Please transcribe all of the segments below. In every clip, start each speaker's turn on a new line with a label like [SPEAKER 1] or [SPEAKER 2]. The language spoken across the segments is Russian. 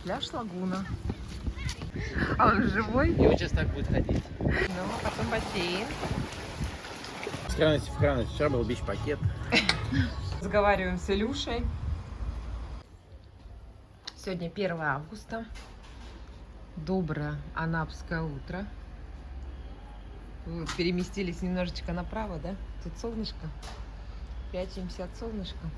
[SPEAKER 1] Пляж Лагуна. А он живой?
[SPEAKER 2] И он сейчас так будет ходить.
[SPEAKER 1] Ну, потом бассейн.
[SPEAKER 2] С крайности в крайность. Вчера был бич-пакет.
[SPEAKER 1] Разговариваем с Илюшей. Сегодня 1 августа. Доброе анапское утро. Вы переместились немножечко направо, да? Тут солнышко. Прячемся от солнышка.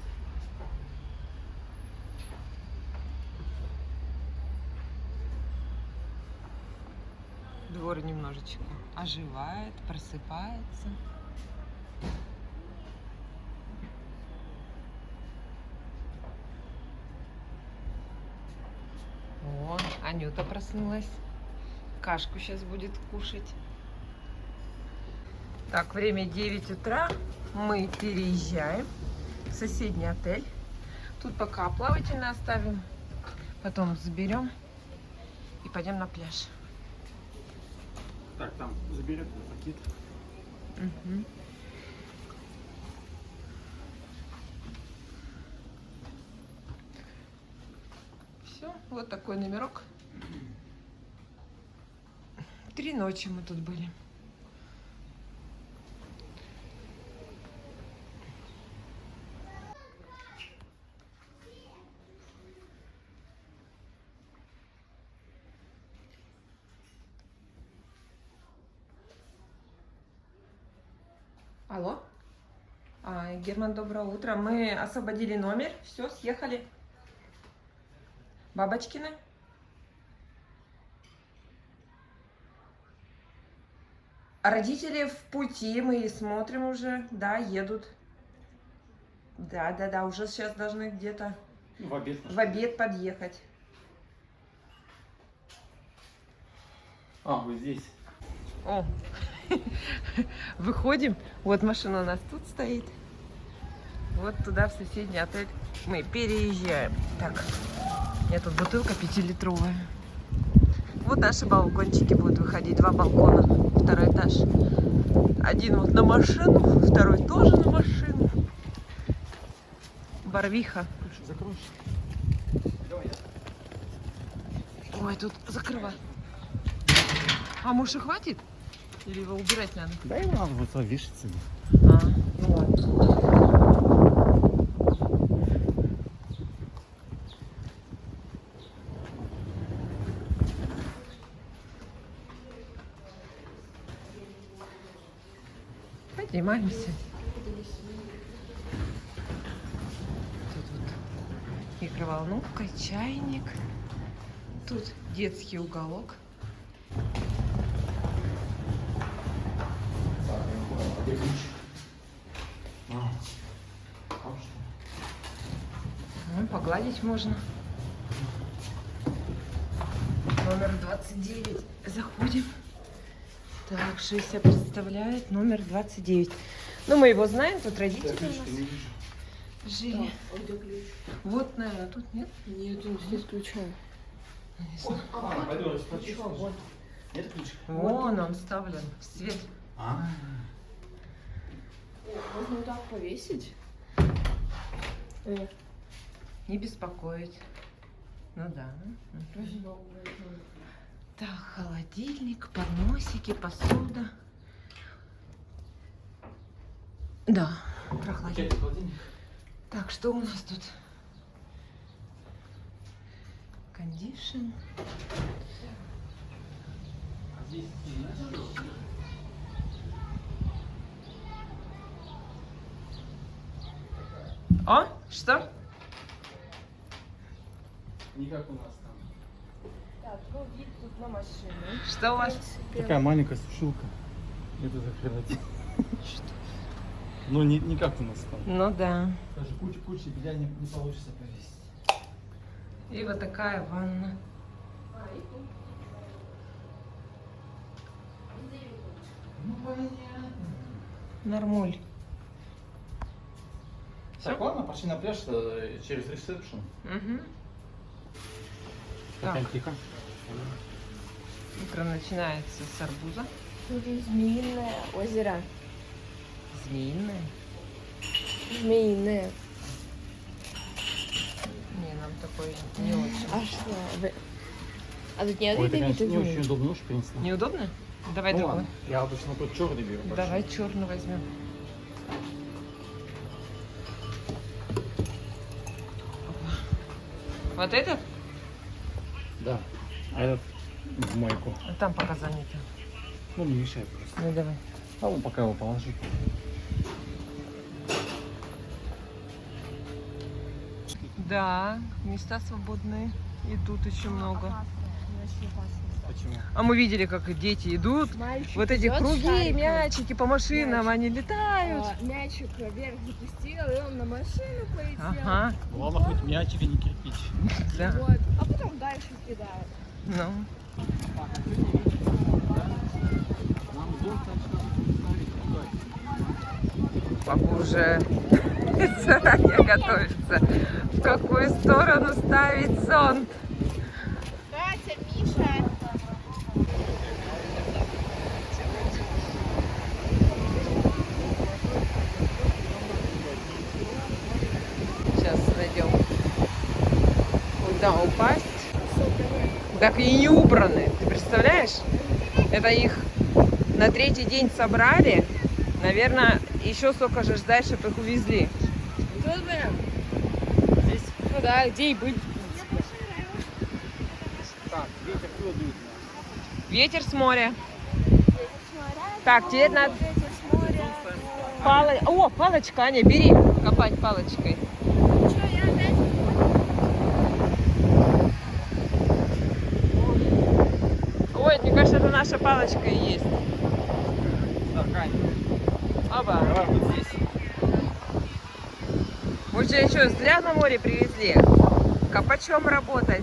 [SPEAKER 1] Двор немножечко оживает, просыпается. О, Анюта проснулась. Кашку сейчас будет кушать. Так, время 9 утра. Мы переезжаем в соседний отель. Тут пока плавательно оставим. Потом заберем и пойдем на пляж.
[SPEAKER 2] Так, там заберет пакет.
[SPEAKER 1] Угу. Все, вот такой номерок. 3 ночи мы тут были. Алло? Герман, доброе утро. Мы освободили номер. Все, съехали. Бабочкины. Родители в пути, мы смотрим уже. Да, едут. Да, уже сейчас должны где-то в обед подъехать.
[SPEAKER 2] А, вы здесь.
[SPEAKER 1] О, выходим. Вот машина у нас тут стоит. Вот туда, в соседний отель, мы переезжаем. Так, у меня тут бутылка 5-литровая. Вот наши балкончики будут выходить. 2 балкона, 2-й этаж. Один вот на машину, 2-й тоже на машину. Барвиха.
[SPEAKER 2] Закроешь?
[SPEAKER 1] Ой, тут закрывай. А муж и хватит? Или его убирать надо?
[SPEAKER 2] Да, его надо вот вешаться.
[SPEAKER 1] Ну ладно. Поднимаемся. Тут вот микроволновка, чайник. Тут детский уголок. Ну, погладить можно. Номер 29. Заходим. Так, что из себя представляет номер 29. Ну, мы его знаем, тут родители у нас жили. Вот, наверное, тут нет?
[SPEAKER 3] Нет, он здесь ключа.
[SPEAKER 1] Не знаю.
[SPEAKER 2] Нет ключика?
[SPEAKER 1] Вон он вставлен. Свет.
[SPEAKER 3] Можно вот так повесить?
[SPEAKER 1] Не беспокоить. Ну да. Так, холодильник, подносики, посуда. Да, прохладнее. Так, что у нас тут? Кондишн. О, что?
[SPEAKER 2] Не как у нас там.
[SPEAKER 3] Так, ну вид тут на машину.
[SPEAKER 1] Что у вас?
[SPEAKER 2] Такая маленькая сушилка. Это закрывать. Ну, не как у нас там.
[SPEAKER 1] Ну да.
[SPEAKER 2] Даже куча белья не получится повесить.
[SPEAKER 1] И вот такая ванна.
[SPEAKER 2] Ну, понятно.
[SPEAKER 1] Нормуль.
[SPEAKER 2] Так, ладно, пошли на пляж через ресепшн.
[SPEAKER 1] Угу.
[SPEAKER 2] Так.
[SPEAKER 1] Так.
[SPEAKER 2] Тихо.
[SPEAKER 1] Утро начинается с арбуза.
[SPEAKER 3] Тут змеиное озеро.
[SPEAKER 1] Змеиное.
[SPEAKER 3] Змеиное.
[SPEAKER 1] Не, нам такой не очень.
[SPEAKER 3] А что? А тут нет
[SPEAKER 2] Ой, это,
[SPEAKER 3] ядовитых
[SPEAKER 2] конечно, не очень
[SPEAKER 3] змей?
[SPEAKER 2] удобно, уж принесли.
[SPEAKER 1] Неудобно? Давай
[SPEAKER 2] Ну
[SPEAKER 1] другой.
[SPEAKER 2] ладно, я обычно тот черный беру.
[SPEAKER 1] Давай черный возьмем. Вот этот?
[SPEAKER 2] Да. А этот в мойку.
[SPEAKER 1] А там пока занято.
[SPEAKER 2] Ну, не мешает просто.
[SPEAKER 1] Ну давай.
[SPEAKER 2] А вон пока его положи.
[SPEAKER 1] Да, места свободные. И тут еще много.
[SPEAKER 2] Почему?
[SPEAKER 1] А мы видели, как дети идут.
[SPEAKER 3] Мальчик
[SPEAKER 1] Вот эти
[SPEAKER 3] идет с
[SPEAKER 1] круги,
[SPEAKER 3] шариком.
[SPEAKER 1] мячики по машинам,
[SPEAKER 3] Мячик.
[SPEAKER 1] они летают.
[SPEAKER 3] Мячик вверх запустил, и он на машину полетел.
[SPEAKER 1] Ага,
[SPEAKER 2] Главное, хоть мячик, а не кирпич.
[SPEAKER 1] да.
[SPEAKER 3] Вот. А потом дальше кидают.
[SPEAKER 1] Ну.
[SPEAKER 2] Нам зонт начал ставить.
[SPEAKER 1] Папа уже заранее готовится. В какую сторону ставить зонт?
[SPEAKER 3] Катя, Миша.
[SPEAKER 1] Сейчас найдем, куда упасть. Так и не убраны, ты представляешь? Это их на третий день собрали. Наверное, еще сколько же ждать, чтобы их увезли.
[SPEAKER 3] Тут, блин. Здесь, ну да, где и быть.
[SPEAKER 2] Так, ветер куда дует?
[SPEAKER 1] Ветер с моря. Так, теперь надо... О, палочка, Аня, бери. Копать палочкой. Ой, мне кажется, это наша палочка и есть.
[SPEAKER 2] Так, Ань,
[SPEAKER 1] Оба.
[SPEAKER 2] давай вот здесь.
[SPEAKER 1] Мы же еще зря на море привезли. Копачом работать.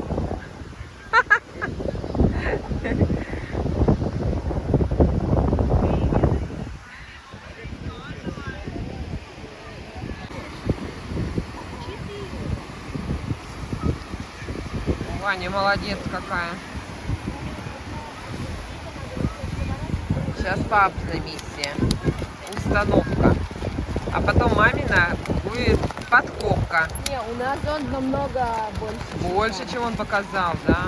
[SPEAKER 1] Ваня молодец какая. Сейчас папина миссия. Установка. А потом мамина будет подкопка.
[SPEAKER 3] Не, у нас зонт намного больше.
[SPEAKER 1] Больше, чем он показал, да.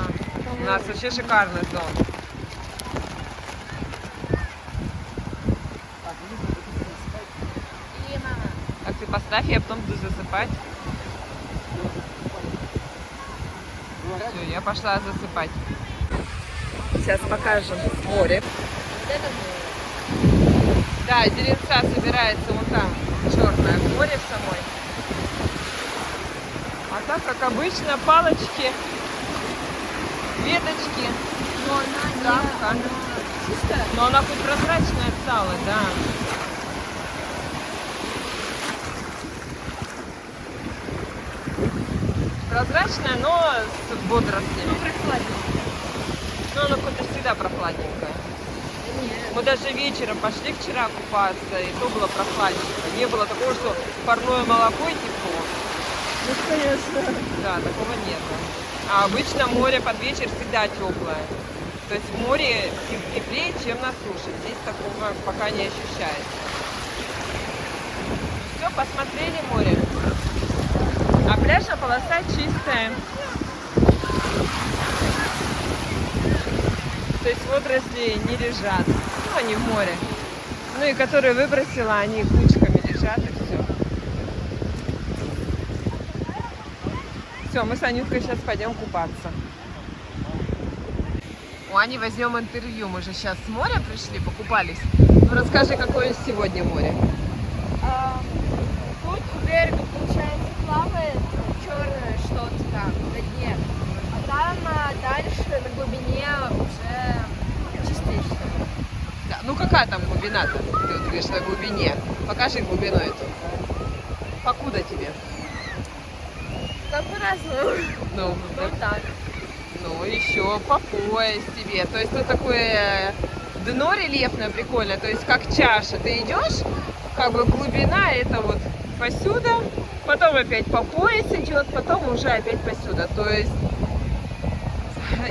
[SPEAKER 1] У нас вообще шикарный зон.
[SPEAKER 3] И мама.
[SPEAKER 1] Так ты поставь, я потом буду засыпать. Все, я пошла засыпать. Сейчас покажем море.
[SPEAKER 3] Вот это мы.
[SPEAKER 1] Да, деревца собирается вон там, черное море в самой. А так, как обычно, палочки, веточки,
[SPEAKER 3] Но она
[SPEAKER 1] травка.
[SPEAKER 3] чистая.
[SPEAKER 1] Но она хоть прозрачная от сала, да. Прозрачная, но с водорослями.
[SPEAKER 3] Прохладненько.
[SPEAKER 1] Но она хоть всегда прохладненькая.
[SPEAKER 3] Нет.
[SPEAKER 1] Мы даже вечером пошли вчера купаться, и то было прохладненько. Не было такого, что парное молоко и тепло.
[SPEAKER 3] Ну, конечно.
[SPEAKER 1] Да, такого нет. А обычно море под вечер всегда теплое. То есть в море теплее, чем на суше. Здесь такого пока не ощущается. Все, посмотрели море. А пляжная полоса чистая. То есть водоросли не лежат. Ну, они в море. Ну и которые выбросила, они кучками лежат и все. Все, мы с Анюткой сейчас пойдем купаться. У Ани возьмем интервью. Мы же сейчас с моря пришли, покупались. Ну расскажи, какое сегодня море.
[SPEAKER 3] Тут у берега, получается, плавает черное что-то там на дне. А там дальше на глубине уже чистейшее.
[SPEAKER 1] Да, ну какая там глубина-то? Ты вот говоришь, на глубине. Покажи глубину эту. Покуда тебе?
[SPEAKER 3] Как по-разному.
[SPEAKER 1] Ну,
[SPEAKER 3] Вот так.
[SPEAKER 1] ну еще по пояс тебе. То есть тут такое дно рельефное прикольное, то есть как чаша. Ты идешь, как бы глубина это вот посюда, потом опять по пояс идет, потом уже опять посюда. То есть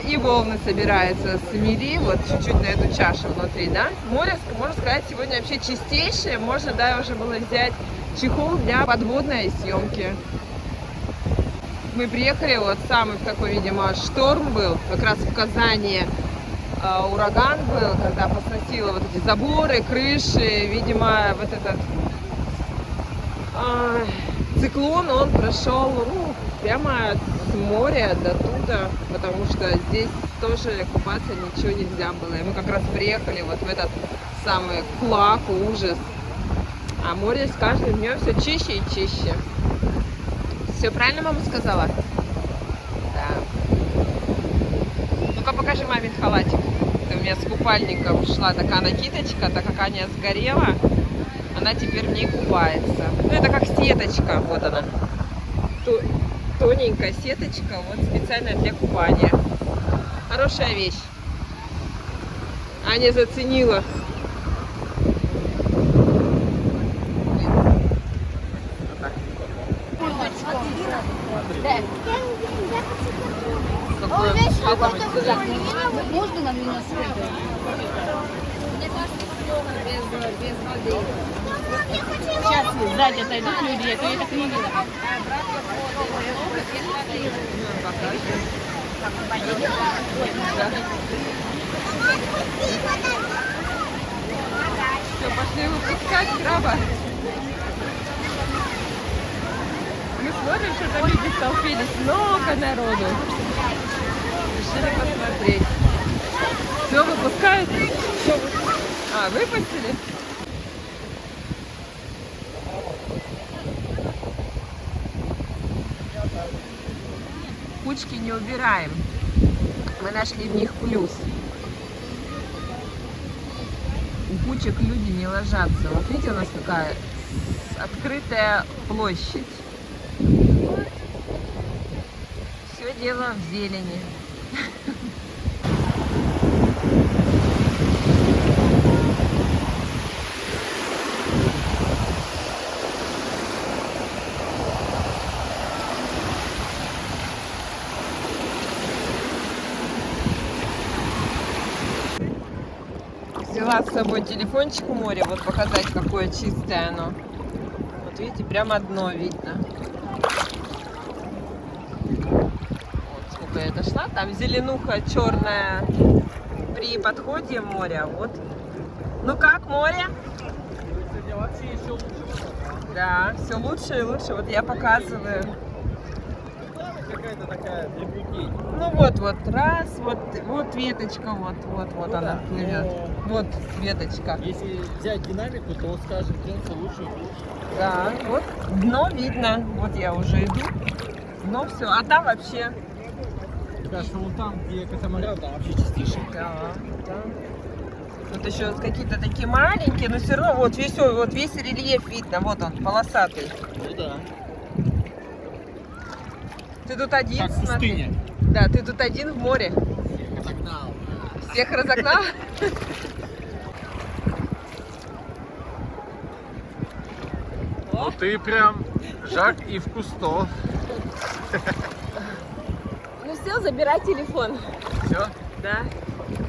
[SPEAKER 1] и волны собираются с мели, вот чуть-чуть на эту чашу внутри, да. Море, можно сказать, сегодня вообще чистейшее. Можно, да, уже было взять чехол для подводной съемки. мы приехали, вот самый такой, видимо, шторм был, как раз в Казани ураган был, когда посносило вот эти заборы, крыши, видимо, вот этот циклон, он прошел прямо с моря до туда, потому что здесь тоже купаться ничего нельзя было. И мы как раз приехали вот в этот самый кулак, ужас. А море с каждым днем все чище и чище. Все правильно мама сказала? Да. Ну-ка покажи мамин халатик. Это у меня с купальником шла такая накидочка, так как Аня сгорела, она теперь в ней купается. Ну это как сеточка, вот она. Тоненькая сеточка, вот специально для купания. Хорошая вещь. Аня заценила.
[SPEAKER 3] Можно нам не насыпать? Без воды.
[SPEAKER 4] Сейчас сзади отойдут люди, я так не видела.
[SPEAKER 1] Все, пошли выпускать краба. Мы смотрим, что там люди столпились. Много народу. Решили посмотреть. Все, выпускают? А, выпустили? Кучки не убираем. Мы нашли в них плюс. У кучек люди не ложатся. Вот видите, у нас такая открытая площадь. Все дело в зелени. Взяла с собой телефончик в море, вот показать, какое чистое оно. Вот видите, прямо дно видно. Вот сколько я дошла, там зеленуха черная при подходе моря. Вот. Ну как море?
[SPEAKER 2] Сегодня вообще еще лучше.
[SPEAKER 1] Да, все лучше и лучше. Вот я показываю.
[SPEAKER 2] Какая-то такая для бикини.
[SPEAKER 1] Ну вот, раз, вот веточка, вот она плывет. Вот веточка.
[SPEAKER 2] Если взять динамику, то скажем, солнце лучше и лучше.
[SPEAKER 1] Да, вот дно видно. Вот я уже иду. Дно все. А там вообще.
[SPEAKER 2] Кажется, вон там, где катамаран, там вообще чистейший.
[SPEAKER 1] Да, да. Тут еще какие-то такие маленькие, но все равно вот весь рельеф видно. Вот он, полосатый.
[SPEAKER 2] Ну да.
[SPEAKER 1] Ты тут один,
[SPEAKER 2] Как в
[SPEAKER 1] смотри.
[SPEAKER 2] пустыне.
[SPEAKER 1] Да, ты тут один в море.
[SPEAKER 2] Разогнал.
[SPEAKER 1] Всех разогнал?
[SPEAKER 2] Ну ты прям Жак и в Кусто.
[SPEAKER 1] Ну все, забирай телефон.
[SPEAKER 2] Все?
[SPEAKER 1] Да.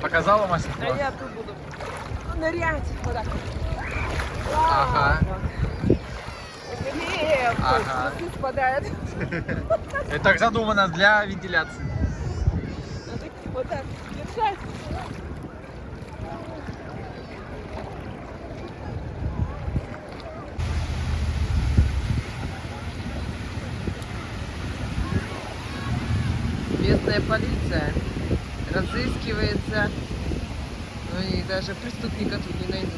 [SPEAKER 2] Показала
[SPEAKER 1] А
[SPEAKER 2] мастер-класс?
[SPEAKER 1] я тут буду нырять. Вот так.
[SPEAKER 2] Ага.
[SPEAKER 1] Блин,
[SPEAKER 2] Ага.
[SPEAKER 1] трусы спадают.
[SPEAKER 2] Это так задумано для вентиляции.
[SPEAKER 1] Надо вот так держать. Местная полиция разыскивается, ну и даже преступника тут не найдут.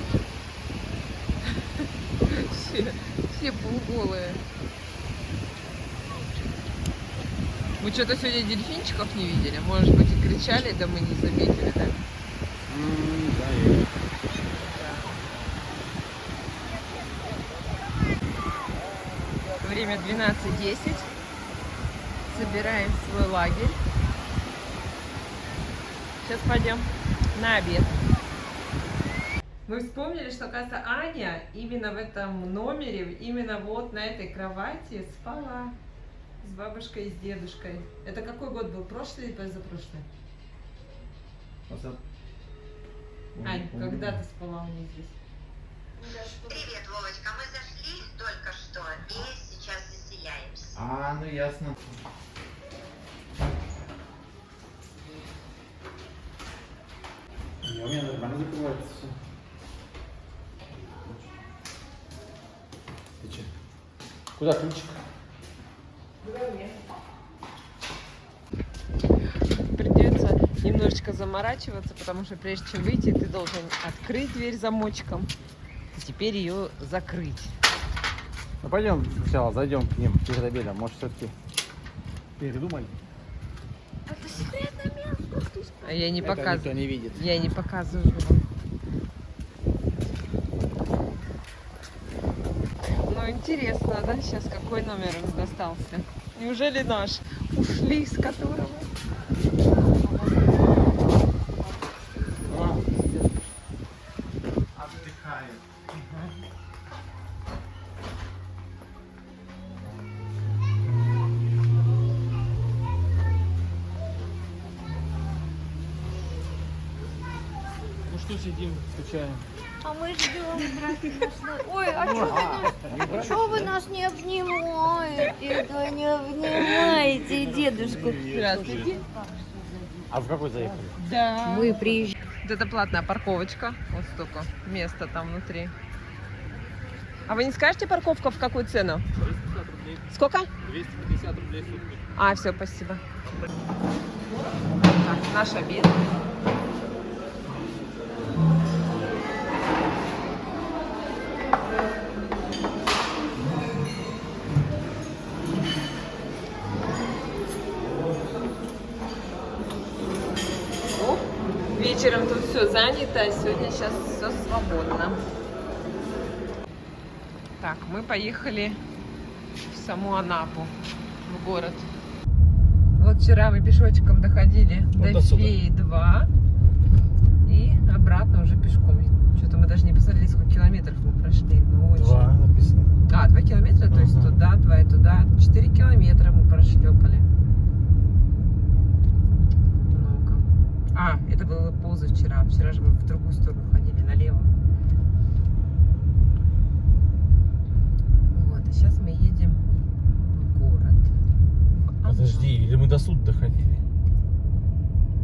[SPEAKER 1] Все полуголые. Мы что-то сегодня дельфинчиков не видели. Может быть, и кричали, да мы не заметили, да? Время 12:10. Собираем свой лагерь. Сейчас пойдем на обед. Мы вспомнили, что, оказывается, Аня именно в этом номере, именно вот на этой кровати спала с бабушкой и с дедушкой. Это какой год был? Прошлый или позапрошлый? Ань, когда ты спала у них здесь?
[SPEAKER 5] Привет, Вовочка, мы зашли только что и сейчас заселяемся.
[SPEAKER 6] А, ну ясно.
[SPEAKER 2] Куда ключик?
[SPEAKER 1] Придется немножечко заморачиваться, потому что прежде чем выйти, ты должен открыть дверь замочком, и теперь ее закрыть.
[SPEAKER 2] Ну пойдем сначала зайдем к ним перед обедом. Может, все-таки передумали?
[SPEAKER 3] Это секретное место.
[SPEAKER 1] А я не
[SPEAKER 2] Это
[SPEAKER 1] показываю.
[SPEAKER 2] никто не видит.
[SPEAKER 1] Я не показываю его. Ну, интересно, да, сейчас какой номер им достался? Неужели наш? Ушли с которого?
[SPEAKER 2] Отдыхают. Ну что сидим, скучаем?
[SPEAKER 3] А мы ждем. Ой, а что вы нас не обнимаете? Да не обнимаете дедушку.
[SPEAKER 1] Здравствуйте.
[SPEAKER 2] А в какой заехали?
[SPEAKER 1] Да.
[SPEAKER 3] Мы приезжаем.
[SPEAKER 1] Вот это платная парковочка. Вот столько места там внутри. А вы не скажете, парковка в какую цену?
[SPEAKER 2] 250 рублей.
[SPEAKER 1] Сколько?
[SPEAKER 2] 250 рублей в сутки.
[SPEAKER 1] А, все, спасибо. Так, наш обед. О, вечером тут все занято, а сегодня сейчас все свободно. Так, мы поехали в саму Анапу, в город. Вот вчера мы пешочком доходили
[SPEAKER 2] Вот
[SPEAKER 1] до
[SPEAKER 2] отсюда.
[SPEAKER 1] Феи-2 и обратно уже пешком. Что-то мы даже не посмотрели, сколько километров мы прошли. Ну, очень.
[SPEAKER 2] 2 написано.
[SPEAKER 1] А, 2 километра, то есть
[SPEAKER 2] Ага.
[SPEAKER 1] туда, 2 и туда. 4 километра мы прошлепали. Много. А, это было позавчера. Вчера же мы в другую сторону ходили, налево. Вот, а сейчас мы едем в город. в Анапу.
[SPEAKER 2] Подожди, или мы до суда доходили?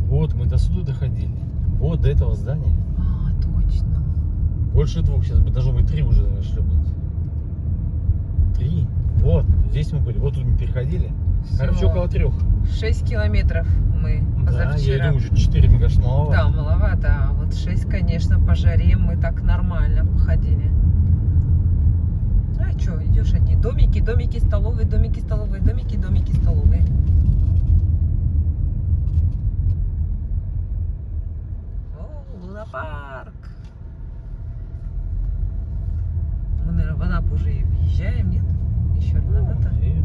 [SPEAKER 2] Вот, мы до суда доходили. Вот до этого здания.
[SPEAKER 1] А, точно.
[SPEAKER 2] Больше 2, сейчас должно быть 3 уже, наверное, шлепнуть. 3. Вот, здесь мы были, вот тут мы переходили. Короче,
[SPEAKER 1] Всё.
[SPEAKER 2] около 3.
[SPEAKER 1] 6 километров мы
[SPEAKER 2] Да,
[SPEAKER 1] позавчера.
[SPEAKER 2] я думаю, что 4, мне кажется, маловато.
[SPEAKER 1] Да, маловато. А вот 6, конечно, по жаре мы так нормально походили. А что, идешь одни домики, домики, столовые, домики, столовые, домики, домики, столовые. О, лунопарк. Мы, наверное, в Анапу уже и въезжаем, нет? Еще рановато.
[SPEAKER 2] И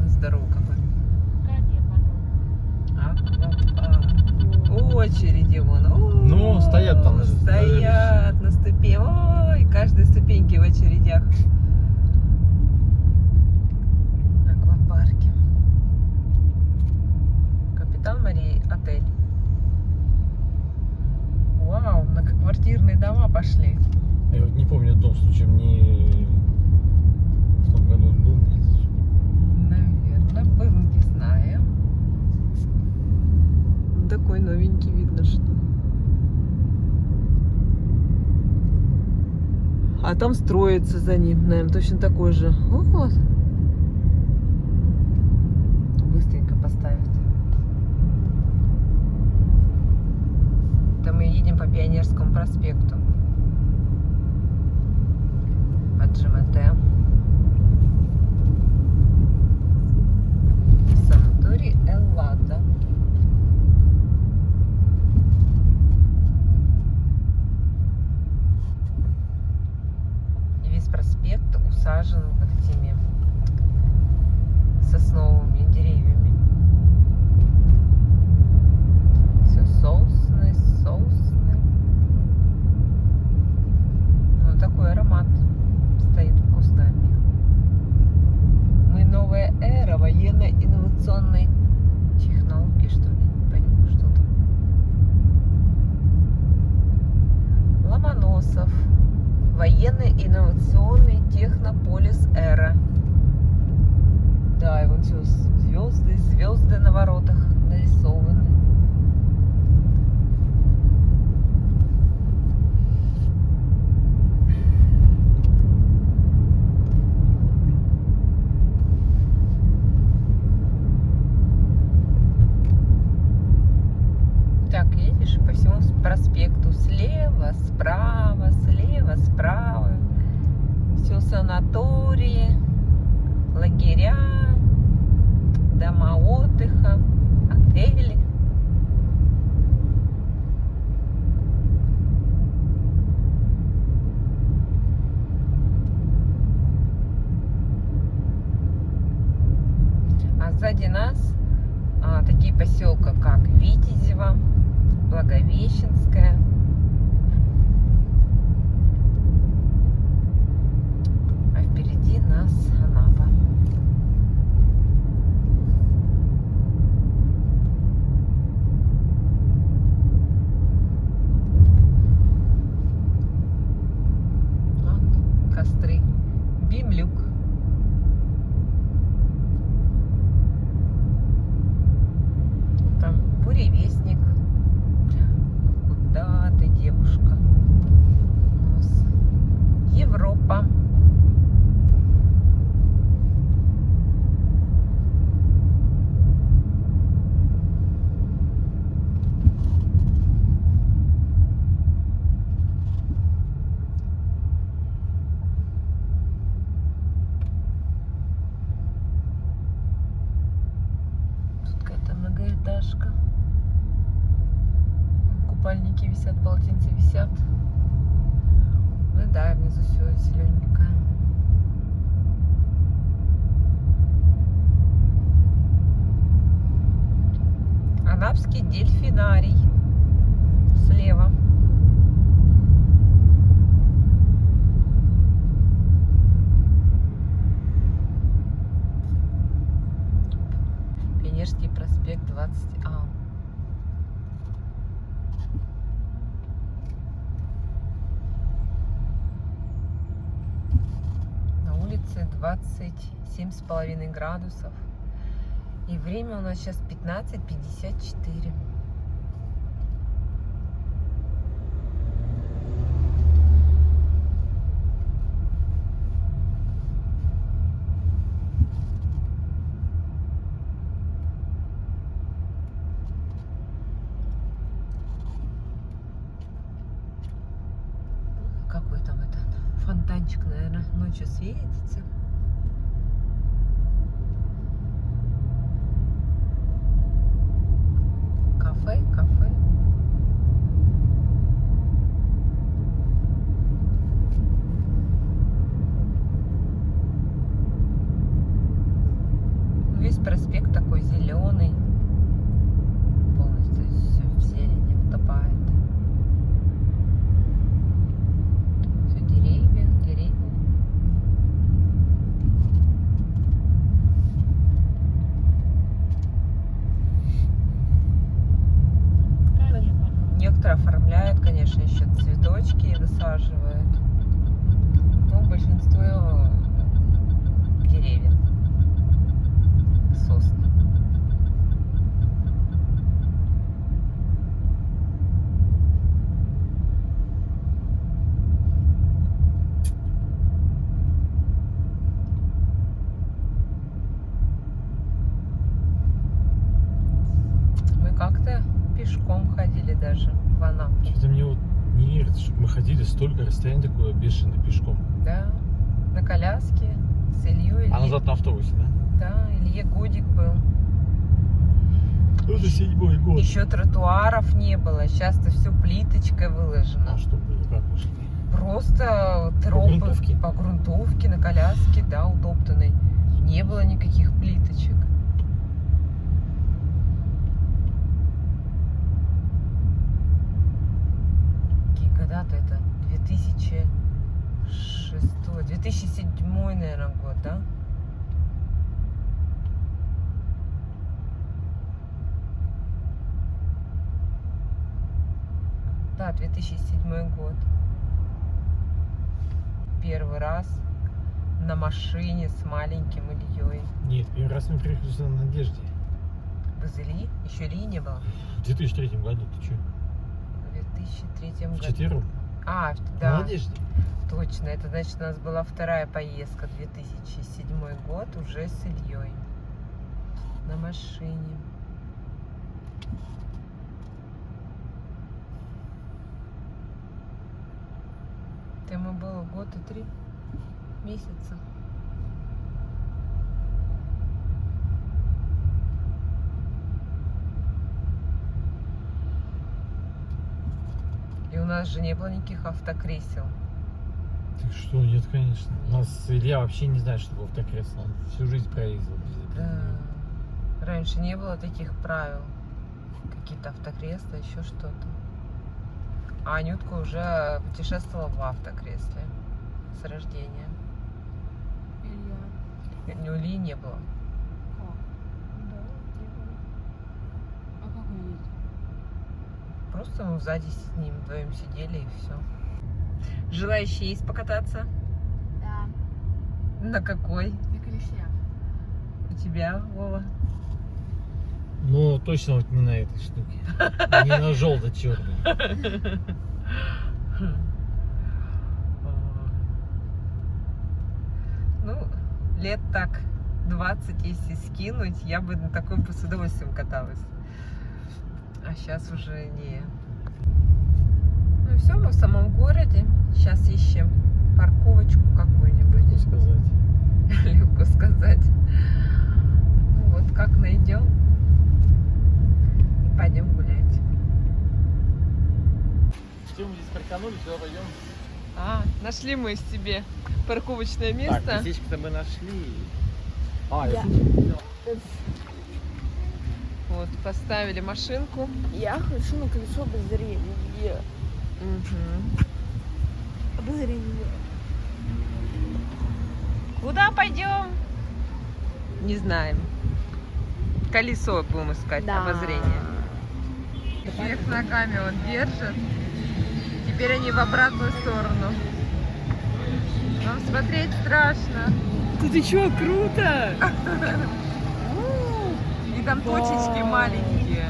[SPEAKER 1] Здорово какой. Аквапарк. Очереди вон. О,
[SPEAKER 2] Ну, стоят там же,
[SPEAKER 1] Стоят на ступени. Ой, каждой ступеньки в очередях. Аквапарки. Капитан Мария отель. Вау, многоквартирные дома пошли.
[SPEAKER 2] я вот не помню дом, случаем не в том году он был, нет.
[SPEAKER 1] Наверное, был, не знаю. Такой новенький видно, что. А там строится за ним, наверное, точно такой же. Вот. Быстренько поставят. Это мы едем по Пионерскому проспекту. По ЖМТ. Санаторий Эллада. И весь проспект усажен вот этими сосновыми деревьями. Все сосны, сосны. Ну, такой аромат стоит вкусно от них. Мы новая эра военно-инновационной технологии, что ли? Не понимаю, что там. Ломоносов. Военно-инновационный технополис эра. Да, и вон все звезды, звезды на воротах нарисованы. санатории, лагеря, дома отдыха, отели. А сзади нас такие поселка, как Витязево, Благовещенское. А впереди нас Анапа. Вот костры. Бимлюк. Там буревестник. Куда ты, девушка? Нос. Европа. Тут какая-то многоэтажка. Купальники висят, полотенца висят. Ну да, внизу все зелененькое. Анапский дельфинарий. Слева. Пионерский проспект 20А. На улице 27,5 градусов. И время у нас сейчас 15:54. Какой там этот фонтанчик, наверное, ночью светится. Кафе, кафе. Весь проспект такой зеленый. Полностью все в зелени утопает. Все деревья, деревья. Некоторые оформляют, конечно, еще цветочки высаживают. Но большинство деревьев. Сосны. Мы как-то пешком ходили даже в Анапу.
[SPEAKER 2] Что-то мне вот не верится, чтобы мы ходили столько расстояний такое бешеное пешком.
[SPEAKER 1] Да, на коляске с Ильей.
[SPEAKER 2] А назад на автобусе, да?
[SPEAKER 1] Да, Илье годик был.
[SPEAKER 2] Это 7-й год.
[SPEAKER 1] Еще тротуаров не было. Сейчас-то все плиточкой выложено.
[SPEAKER 2] А что было, как мы шли?
[SPEAKER 1] Просто тропы
[SPEAKER 2] грунтовке?
[SPEAKER 1] по грунтовке на коляске, да, утоптанной. Не было никаких плиточек. Какие года-то это? 2006, 2007, наверное, год, да? Да, 2007 год. Первый раз на машине с маленьким Ильей.
[SPEAKER 2] Нет, первый раз мы приехали сюда на Надежде.
[SPEAKER 1] Без Ильи? Еще Ильи не было.
[SPEAKER 2] В 2003 году, ты что?
[SPEAKER 1] В 2003
[SPEAKER 2] В
[SPEAKER 1] году.
[SPEAKER 2] четвером?
[SPEAKER 1] А,
[SPEAKER 2] На
[SPEAKER 1] да,
[SPEAKER 2] Надежде.
[SPEAKER 1] точно. Это значит, у нас была вторая поездка, 2007 год, уже с Ильей. На машине. Это ему было год и 3. месяца. И у нас же не было никаких автокресел.
[SPEAKER 2] Ты что, нет, конечно. У нас Илья вообще не знает, что такое автокресло. Он всю жизнь проездил без этого.
[SPEAKER 1] Да. Раньше не было таких правил. Какие-то автокресла, еще что-то. А Анютка уже путешествовала в автокресле с рождения.
[SPEAKER 4] Илья.
[SPEAKER 1] У Ильи не было.
[SPEAKER 4] Как? Да, а как он ездит?
[SPEAKER 1] Просто мы сзади с ним вдвоем сидели и все. Желающие есть покататься?
[SPEAKER 3] Да.
[SPEAKER 1] На какой?
[SPEAKER 4] На колесе.
[SPEAKER 1] У тебя, Вова?
[SPEAKER 2] Ну, точно вот не на этой штуке. Не на желто-черной.
[SPEAKER 1] Ну, лет так 20, если скинуть, я бы на таком с удовольствием каталась. А сейчас уже не. Ну все, мы в самом городе. Сейчас ищем парковочку какую-нибудь.
[SPEAKER 2] Легко сказать.
[SPEAKER 1] Легко сказать. Ну, вот как найдем. И пойдем гулять.
[SPEAKER 2] Все, мы здесь парканули, сюда пойдем.
[SPEAKER 1] Нашли мы себе парковочное место.
[SPEAKER 2] Так, местечко-то мы нашли.
[SPEAKER 3] Я-
[SPEAKER 1] Вот, поставили машинку.
[SPEAKER 3] Я хочу на колесо обозрения. Обозрение.
[SPEAKER 1] Куда пойдем? Не знаем. Колесо будем искать,
[SPEAKER 3] Да.
[SPEAKER 1] обозрение. Вверх ногами он держит. Теперь они в обратную сторону. Нам смотреть страшно.
[SPEAKER 4] Ты чё, круто!
[SPEAKER 1] И там точечки маленькие.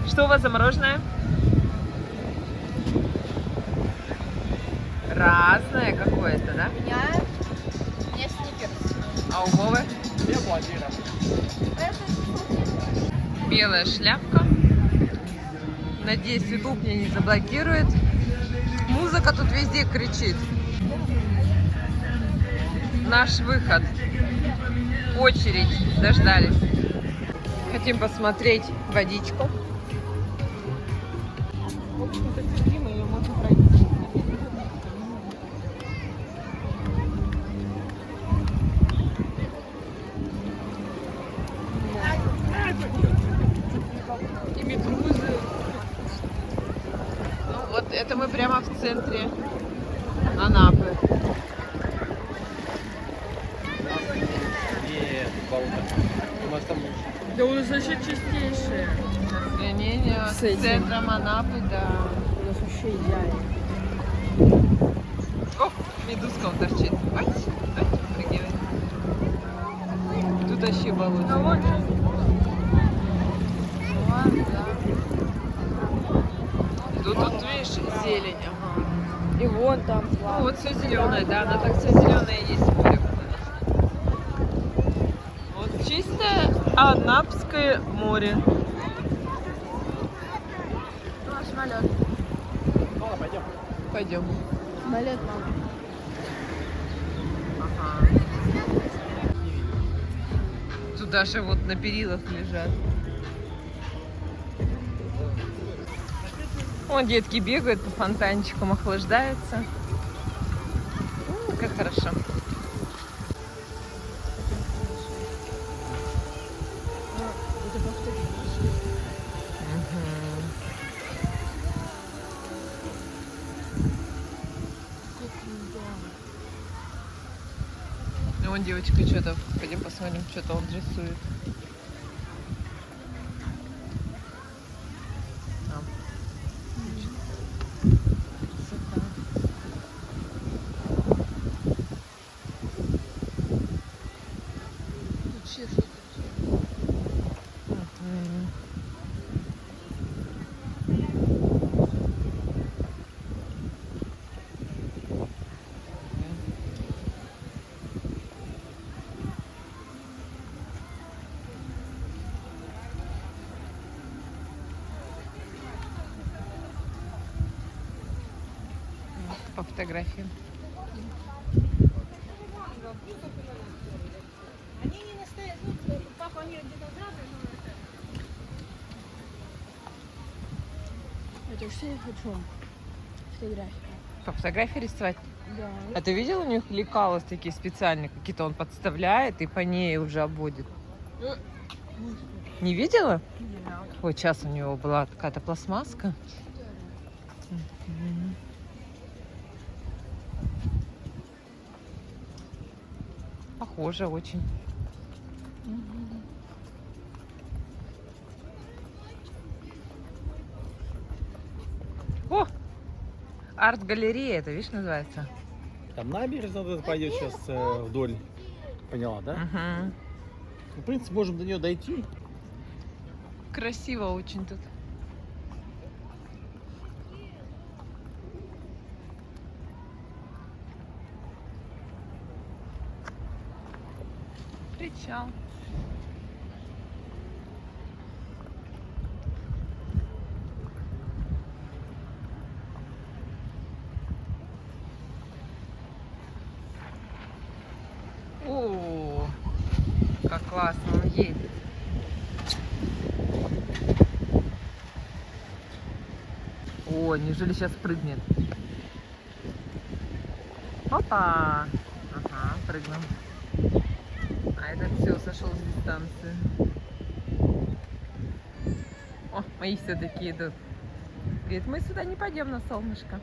[SPEAKER 1] Что у вас за мороженое? Разное какое-то, да?
[SPEAKER 3] У меня сникерс.
[SPEAKER 1] А у Вовы? Белая шляпка. Надеюсь, YouTube меня не заблокирует. Музыка тут везде кричит. Наш выход. Очередь. Дождались. Хотим посмотреть водичку.
[SPEAKER 4] В общем-то, терпимо, ее можно пройти.
[SPEAKER 1] И медузы. Ну вот это мы прямо в центре Анапы.
[SPEAKER 2] Нет, болото. У нас там
[SPEAKER 4] Да у нас вообще чистейшие.
[SPEAKER 1] Сравнение с
[SPEAKER 4] С этим.
[SPEAKER 1] центром Анапы, да.
[SPEAKER 4] У нас вообще идеально.
[SPEAKER 1] О, медузка он торчит. Ать, прыгивает. Тут вообще болото. Тут, видишь, зелень. Ага.
[SPEAKER 4] И вон там
[SPEAKER 1] Ну, вот все зеленое, да, она так вся зеленая есть. Вот чистое Анапское море.
[SPEAKER 3] Самолет.
[SPEAKER 1] Пойдем.
[SPEAKER 3] Самолет, мама.
[SPEAKER 1] Ага. Тут даже вот на перилах лежат. Вон детки бегают по фонтанчикам, охлаждаются. Как хорошо. Мгм. Ну, вон девочка что-то, пойдем посмотрим, что-то он рисует. Там. Красота. Мгм. Вот, по фотографиям.
[SPEAKER 4] Они не настоят, ну, папа у нее где-то здравый, но это... Это что я хочу? Фотографию.
[SPEAKER 1] По фотографии рисовать?
[SPEAKER 4] Да.
[SPEAKER 1] А ты видел, у них лекалось такие специальные, какие-то он подставляет и по ней уже обводит? Не видела?
[SPEAKER 4] Нет.
[SPEAKER 1] Вот сейчас у него была какая-то пластмасска. Мгм. Похоже очень. О! Арт-галерея, это, видишь, называется?
[SPEAKER 2] Там набережная вот эта пойдет сейчас вдоль. Поняла, да?
[SPEAKER 1] Мгм.
[SPEAKER 2] Ну, в принципе, можем до нее дойти.
[SPEAKER 1] Красиво очень тут. Причал. О, как классно он едет. О, неужели сейчас прыгнет? Опа! Ага, прыгнул. А этот все сошел с дистанции. О, мои все-таки идут. Говорит, мы сюда не пойдем на солнышко.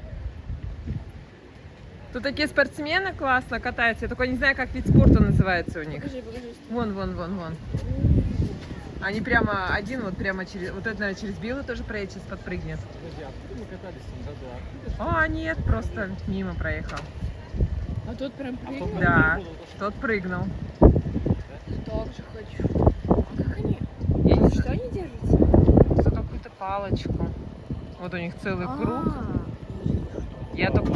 [SPEAKER 1] Тут такие спортсмены классно катаются. Я только не знаю, как вид спорта называется у них.
[SPEAKER 4] Покажи, покажи.
[SPEAKER 1] Вон, вон, вон, вон. Они прямо, один вот прямо через, вот это, наверное, через белый тоже проедет, сейчас подпрыгнет.
[SPEAKER 2] Подожди, а откуда мы катались в том году?
[SPEAKER 1] А, нет, просто мимо проехал.
[SPEAKER 4] А тут прям прыгнул.
[SPEAKER 1] Да, тот прыгнул.
[SPEAKER 4] Так же хочу. А как они?
[SPEAKER 1] Я не
[SPEAKER 4] Что
[SPEAKER 1] знаю,
[SPEAKER 4] они держатся?
[SPEAKER 1] за какую-то палочку. Вот у них целый круг. Я только...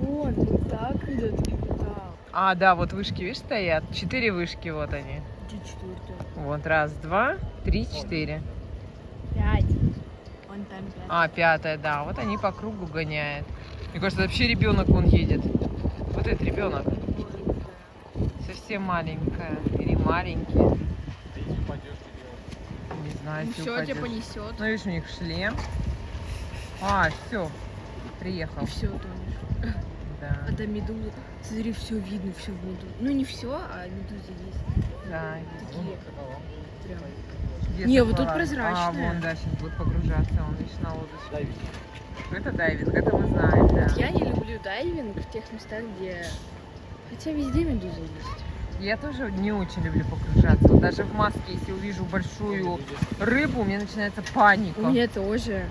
[SPEAKER 4] Вот так идет и вот так.
[SPEAKER 1] А, да, вот вышки, видишь, стоят. 4 вышки, вот они.
[SPEAKER 4] Где четвертая?
[SPEAKER 1] Вот, раз, два, три, 4.
[SPEAKER 4] 5. Он там 5.
[SPEAKER 1] А, 5, да. Вот они по кругу гоняют. Мне кажется, вообще ребенок он едет. Вот этот ребенок. Совсем маленькая. Или маленький.
[SPEAKER 2] Если упадешь, что делать?
[SPEAKER 1] Не знаю,
[SPEAKER 4] Ну
[SPEAKER 1] если
[SPEAKER 4] все, тебя
[SPEAKER 1] упадет.
[SPEAKER 4] понесет.
[SPEAKER 1] Ну, видишь, у них шлем. А, все. Приехал.
[SPEAKER 4] И все тонешь.
[SPEAKER 1] Да.
[SPEAKER 4] А там медуза. Смотри, все видно, все в медузе. Ну не все, а медузы есть.
[SPEAKER 1] Да.
[SPEAKER 4] Такие прям.
[SPEAKER 1] Где
[SPEAKER 4] Не, вот тут
[SPEAKER 1] акваланг?
[SPEAKER 4] прозрачная.
[SPEAKER 1] А, вон, да, сейчас будет погружаться. Он видишь, на лодочке.
[SPEAKER 2] Дайвинг.
[SPEAKER 1] Это дайвинг, это мы знаем, да.
[SPEAKER 4] Я не люблю дайвинг в тех местах, где... Хотя везде медузы есть.
[SPEAKER 1] Я тоже не очень люблю погружаться. Вот даже в маске, если увижу большую рыбу, у меня начинается паника.
[SPEAKER 4] У меня тоже.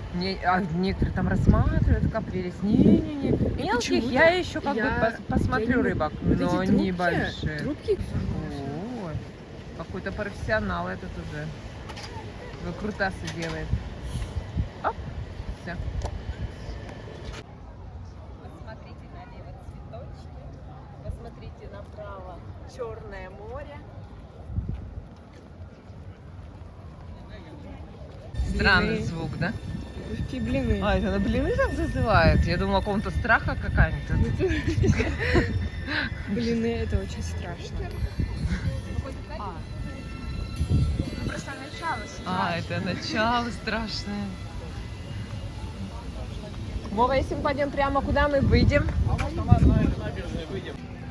[SPEAKER 1] А некоторые там рассматривают, такая прелесть. Не-не-не. Мелких
[SPEAKER 4] почему-то
[SPEAKER 1] я еще как
[SPEAKER 4] я-
[SPEAKER 1] бы посмотрю
[SPEAKER 4] я не-
[SPEAKER 1] рыбок,
[SPEAKER 4] Вот
[SPEAKER 1] но
[SPEAKER 4] эти
[SPEAKER 1] не
[SPEAKER 4] трубки,
[SPEAKER 1] большие.
[SPEAKER 4] Трубки.
[SPEAKER 1] Ой, какой-то профессионал этот уже. Выкрутасы делает. Оп, все. Посмотрите налево цветочки, посмотрите направо Черное море. Странный
[SPEAKER 4] Блины.
[SPEAKER 1] звук, да?
[SPEAKER 4] Какие блины.
[SPEAKER 1] А, это на блины так зазывают? Я думала, какого-то страха какая-нибудь.
[SPEAKER 4] Блины, это очень страшно.
[SPEAKER 3] Просто начало.
[SPEAKER 1] А, это начало страшное. Вова, если мы пойдем прямо, куда мы выйдем?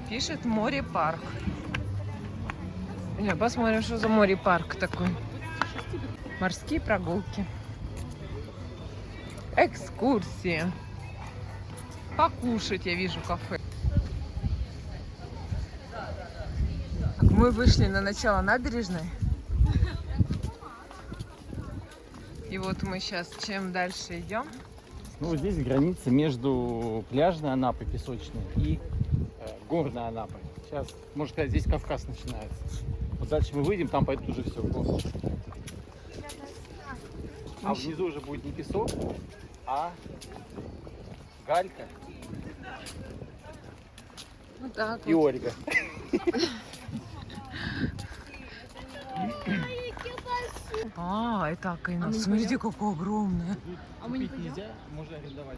[SPEAKER 1] Пишет море-парк. Не, посмотрим, что за море-парк такой. Морские прогулки. Экскурсии. Покушать, я вижу, кафе. Мы вышли на начало набережной. И вот мы сейчас, чем дальше идем?
[SPEAKER 2] Ну, здесь граница между пляжной Анапой, песочной, и горной Анапой. Сейчас, можно сказать, здесь Кавказ начинается. Вот дальше мы выйдем, там пойдет уже все горно. А внизу уже будет не песок, а галька
[SPEAKER 1] Вот так
[SPEAKER 2] и
[SPEAKER 1] вот.
[SPEAKER 2] ольга.
[SPEAKER 1] А, это Акайна.
[SPEAKER 4] А мы не
[SPEAKER 1] Смотрите, какое огромное.
[SPEAKER 4] А мы не
[SPEAKER 2] Купить
[SPEAKER 4] пойдем?
[SPEAKER 2] нельзя, можно арендовать.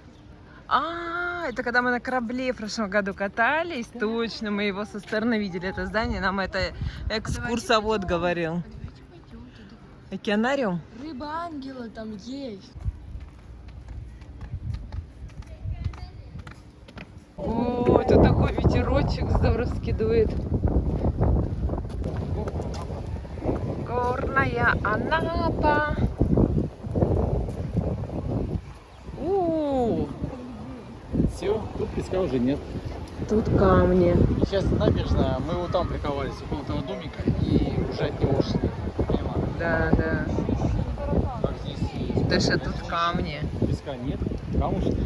[SPEAKER 1] А, это когда мы на корабле в прошлом году катались, точно, мы его со стороны видели, это здание, нам это экскурсовод говорил.
[SPEAKER 4] Давайте пойдем туда.
[SPEAKER 1] Океанариум?
[SPEAKER 4] Рыба ангела там есть.
[SPEAKER 1] О, это такой ветерочек здоровски дует. Горная Анапа.
[SPEAKER 2] Все, тут песка уже нет.
[SPEAKER 1] Тут камни.
[SPEAKER 2] И сейчас набережная, мы вот там прикололись, около этого домика, и уже от него ушли. Понимаю.
[SPEAKER 1] Да, да.
[SPEAKER 2] Так здесь и
[SPEAKER 1] Даже тут камни.
[SPEAKER 2] песка нет, камушки.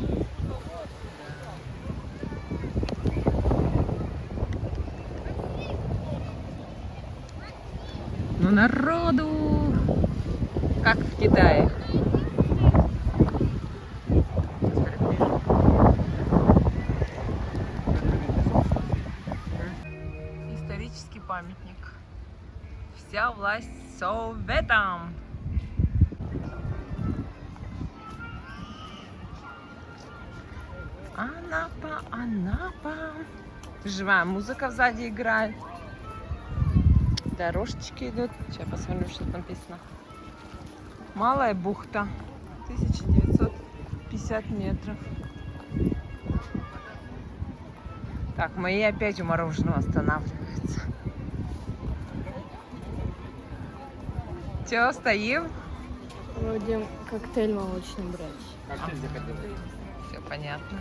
[SPEAKER 1] Ну народу! Как в Китае. Исторический памятник. Вся власть советам. Анапа, Анапа. Живая музыка сзади играет. Дорожечки идут. Сейчас посмотрим, что там написано. Малая бухта. 1950 метров. Так, мои опять у мороженого останавливаются. Че, стоим?
[SPEAKER 4] Вроде коктейль молочный брать.
[SPEAKER 2] Коктейль заходил.
[SPEAKER 1] Все понятно.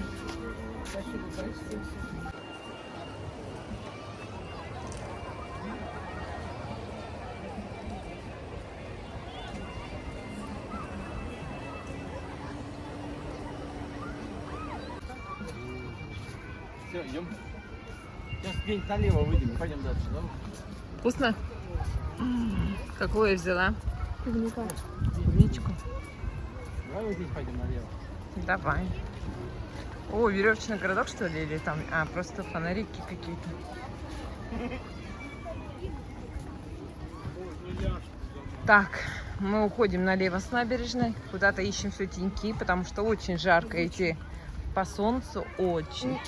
[SPEAKER 2] Все, идем. Сейчас где-нибудь налево выйдем и пойдем дальше, да?
[SPEAKER 1] Вкусно? Какую я взяла?
[SPEAKER 4] Клубника.
[SPEAKER 1] Клубничку.
[SPEAKER 2] Давай вот здесь пойдем налево.
[SPEAKER 1] Давай. О, веревочный городок, что ли? Или там? А, просто фонарики какие-то. Так, мы уходим налево с набережной. Куда-то ищем все теньки, потому что очень жарко идти по солнцу. Очень.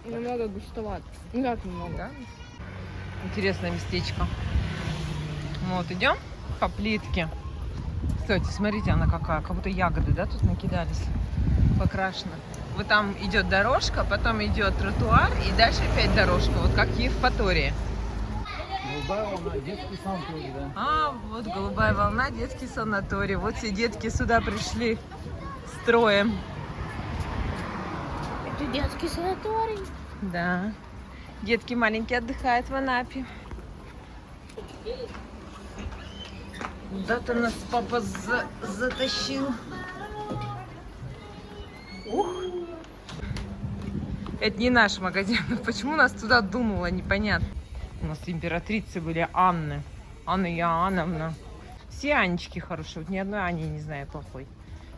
[SPEAKER 4] Немного густоват. Ну как немного?
[SPEAKER 1] Да? Интересное местечко. Вот, идем по плитке. Кстати, смотрите, она какая. Как будто ягоды, да, тут накидались. Покрашена. Вот там идет дорожка, потом идет тротуар, и дальше опять дорожка. Вот как в Евпатории.
[SPEAKER 2] Голубая волна, детский санаторий, да.
[SPEAKER 1] А, вот голубая волна, детский санаторий. Вот все детки сюда пришли строем.
[SPEAKER 4] Это детский санаторий.
[SPEAKER 1] Да. Детки маленькие отдыхают в Анапе. Куда-то нас папа затащил. Ух. Это не наш магазин. Почему нас туда дунуло, непонятно. У нас императрицы были Анны. Анна Иоанновна. Все Анечки хорошие. Вот ни одной Ани не знаю плохой.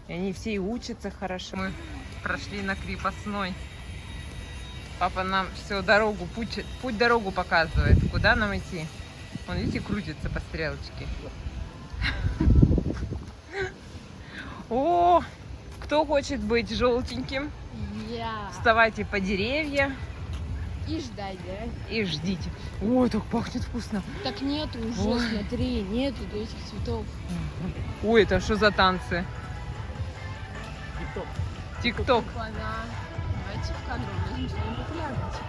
[SPEAKER 1] И они все и учатся хорошо. Мы прошли на Крепостной. Папа нам всю дорогу, путь дорогу показывает. Куда нам идти? Вон, видите, крутится по стрелочке. О, кто хочет быть желтеньким?
[SPEAKER 4] Я.
[SPEAKER 1] Вставайте по деревья
[SPEAKER 4] И ждать, да?
[SPEAKER 1] и ждите. Ой, так пахнет вкусно.
[SPEAKER 4] Так нету уже,
[SPEAKER 1] Ой.
[SPEAKER 4] смотри, нету этих цветов.
[SPEAKER 1] Ой, это что за танцы?
[SPEAKER 2] Тик-ток.
[SPEAKER 1] Тик-ток.
[SPEAKER 4] Давайте в кадр влезем, своим популярность.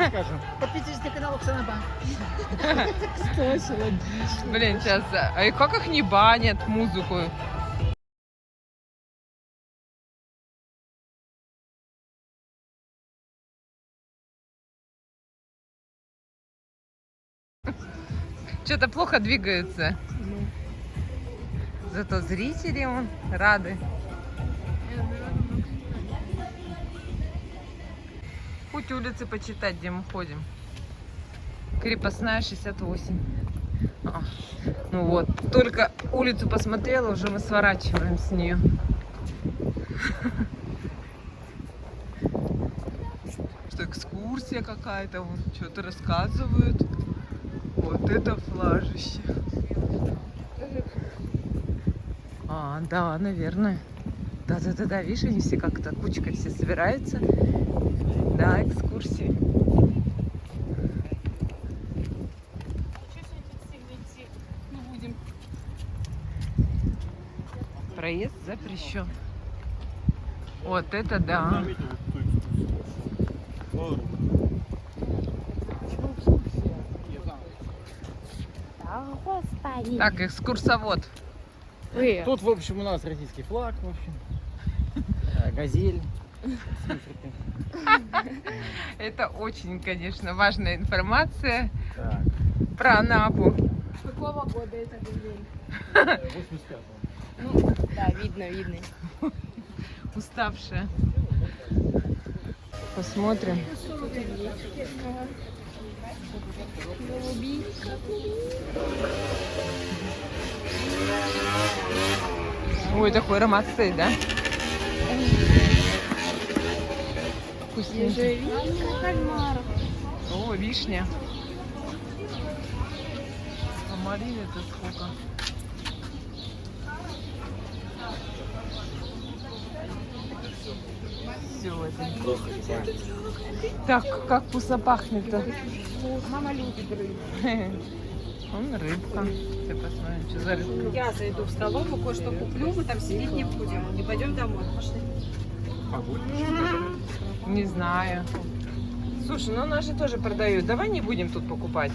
[SPEAKER 2] Скажем. Подписывайтесь на канал Оксана Банк.
[SPEAKER 4] Кстати, логично.
[SPEAKER 1] Блин, сейчас. А и как их не банят музыку? Что-то плохо двигаются. Зато зрители вон рады. Путь улицы почитать, где мы ходим. Крепостная 68. А, ну вот, только улицу посмотрела, уже мы сворачиваем с нее. Что экскурсия какая-то, вот что-то рассказывают. Вот это флажище. А, да, наверное. Да, видишь, они все как-то кучкой все собираются. Да, экскурсии. Проезд запрещен. Вот это да. Так, экскурсовод.
[SPEAKER 4] Вы.
[SPEAKER 2] Тут, в общем, у нас российский флаг, в общем. Газель.
[SPEAKER 1] Это очень, конечно, важная информация
[SPEAKER 2] Так,
[SPEAKER 1] про Анапу.
[SPEAKER 3] Какого года это было?
[SPEAKER 2] 85-го.
[SPEAKER 4] Ну, да, видно.
[SPEAKER 1] Уставшая. Посмотрим. Ой, такой аромат стоит, да? Вкусненький.
[SPEAKER 4] Кальмаров.
[SPEAKER 1] О, вишня. А малины-то сколько? Все это. Так, как вкусно пахнет-то.
[SPEAKER 4] Мама любит рыбу.
[SPEAKER 1] Он рыбка. Сейчас посмотрим, что за рыбка.
[SPEAKER 6] Я зайду в столовую, кое-что куплю, мы там сидеть не будем. И пойдем домой. Пошли.
[SPEAKER 1] Не знаю. Слушай, ну наши тоже продают. Давай не будем тут покупать.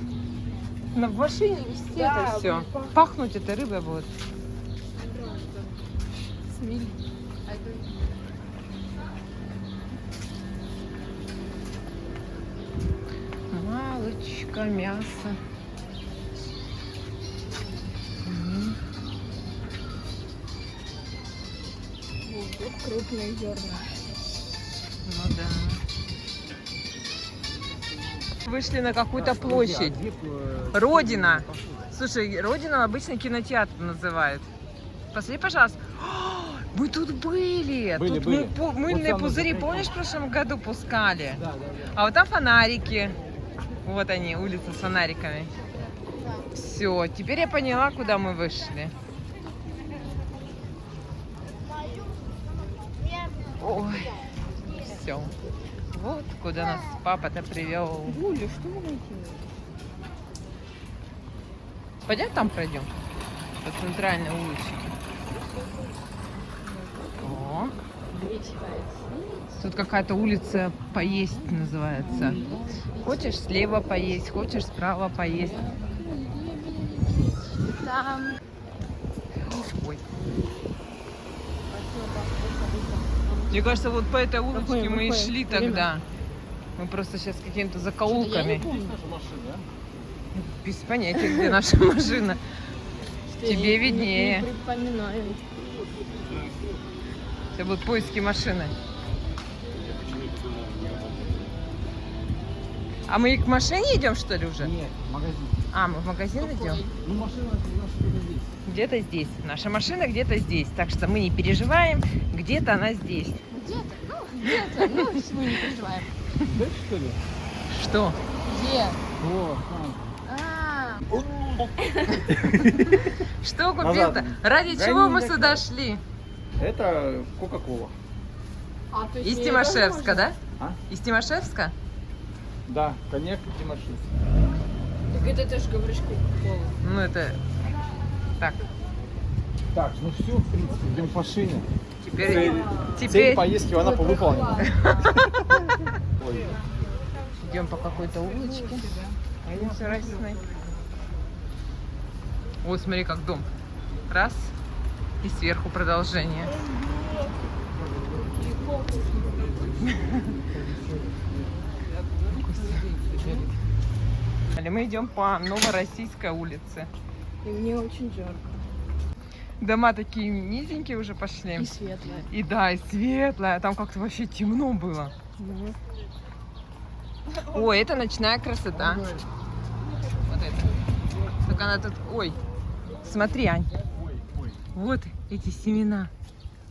[SPEAKER 1] В машине везде это все. Пахнуть этой рыбой будет.
[SPEAKER 4] Смели.
[SPEAKER 1] Малочка, мясо.
[SPEAKER 4] Вот крупные зерна.
[SPEAKER 1] Ну да. Вышли на какую-то площадь. Родина. Слушай, Родину обычно кинотеатр называют. Посмотри, пожалуйста. Мы тут были.
[SPEAKER 2] Были,
[SPEAKER 1] Тут
[SPEAKER 2] были.
[SPEAKER 1] мыльные
[SPEAKER 2] Вот там
[SPEAKER 1] пузыри,
[SPEAKER 2] вот
[SPEAKER 1] помнишь, в прошлом году пускали?
[SPEAKER 2] Да.
[SPEAKER 1] А вот там фонарики. Вот они, улица с фонариками. Все, теперь я поняла, куда мы вышли. Ой, все. Вот куда нас папа-то привел.
[SPEAKER 4] Гуля, что вы найти?
[SPEAKER 1] Пойдем там пройдем. По центральной улице. О, тут какая-то улица поесть называется. Хочешь слева поесть, хочешь справа поесть.
[SPEAKER 4] Там.
[SPEAKER 1] Ой. Мне кажется, вот по этой улочке мы и шли тогда. Мы просто сейчас какими-то закоулками. Без понятия, где наша машина. Тебе виднее.
[SPEAKER 4] Не припоминаю.
[SPEAKER 1] Это будут поиски машины. А мы к машине идем, что ли, уже?
[SPEAKER 2] Нет, магазин.
[SPEAKER 1] А, мы в магазин идем?
[SPEAKER 2] Ну, машина у нас где-то здесь.
[SPEAKER 1] Где-то здесь. Наша машина где-то здесь. Так что мы не переживаем, где-то она здесь.
[SPEAKER 4] Где-то, ну, мы не переживаем.
[SPEAKER 2] Дальше, что ли?
[SPEAKER 1] Что?
[SPEAKER 4] Где?
[SPEAKER 2] О,
[SPEAKER 4] А,
[SPEAKER 1] Что
[SPEAKER 2] Назад.
[SPEAKER 1] купил-то? Ради
[SPEAKER 2] Гони
[SPEAKER 1] чего мы
[SPEAKER 2] так.
[SPEAKER 1] сюда шли?
[SPEAKER 2] это Кока-Кола.
[SPEAKER 4] то есть
[SPEAKER 1] Из
[SPEAKER 4] не
[SPEAKER 1] Тимошевска, да?
[SPEAKER 2] А?
[SPEAKER 1] Из Тимошевска?
[SPEAKER 2] Да, коньяк и Тимошевск.
[SPEAKER 4] Так это ты же говоришь Кока-Колу.
[SPEAKER 1] Ну это... Так,
[SPEAKER 2] Так, ну все, в принципе, идем по шине.
[SPEAKER 1] теперь...
[SPEAKER 2] Цель
[SPEAKER 1] Теперь
[SPEAKER 2] поездки в Анапу выполнена. Ой,
[SPEAKER 1] идем по какой-то улочке. Они все разные. Вот смотри, как дом. Раз. И сверху продолжение. Мы идем по Новороссийской улице.
[SPEAKER 4] И мне очень жарко.
[SPEAKER 1] Дома такие низенькие уже пошли.
[SPEAKER 4] И светлое.
[SPEAKER 1] И да, и светлая. Там как-то вообще темно было.
[SPEAKER 4] Ну.
[SPEAKER 1] Ой, это ночная красота. Вот это. Только она тут... Ой, смотри, Ань. Вот эти семена.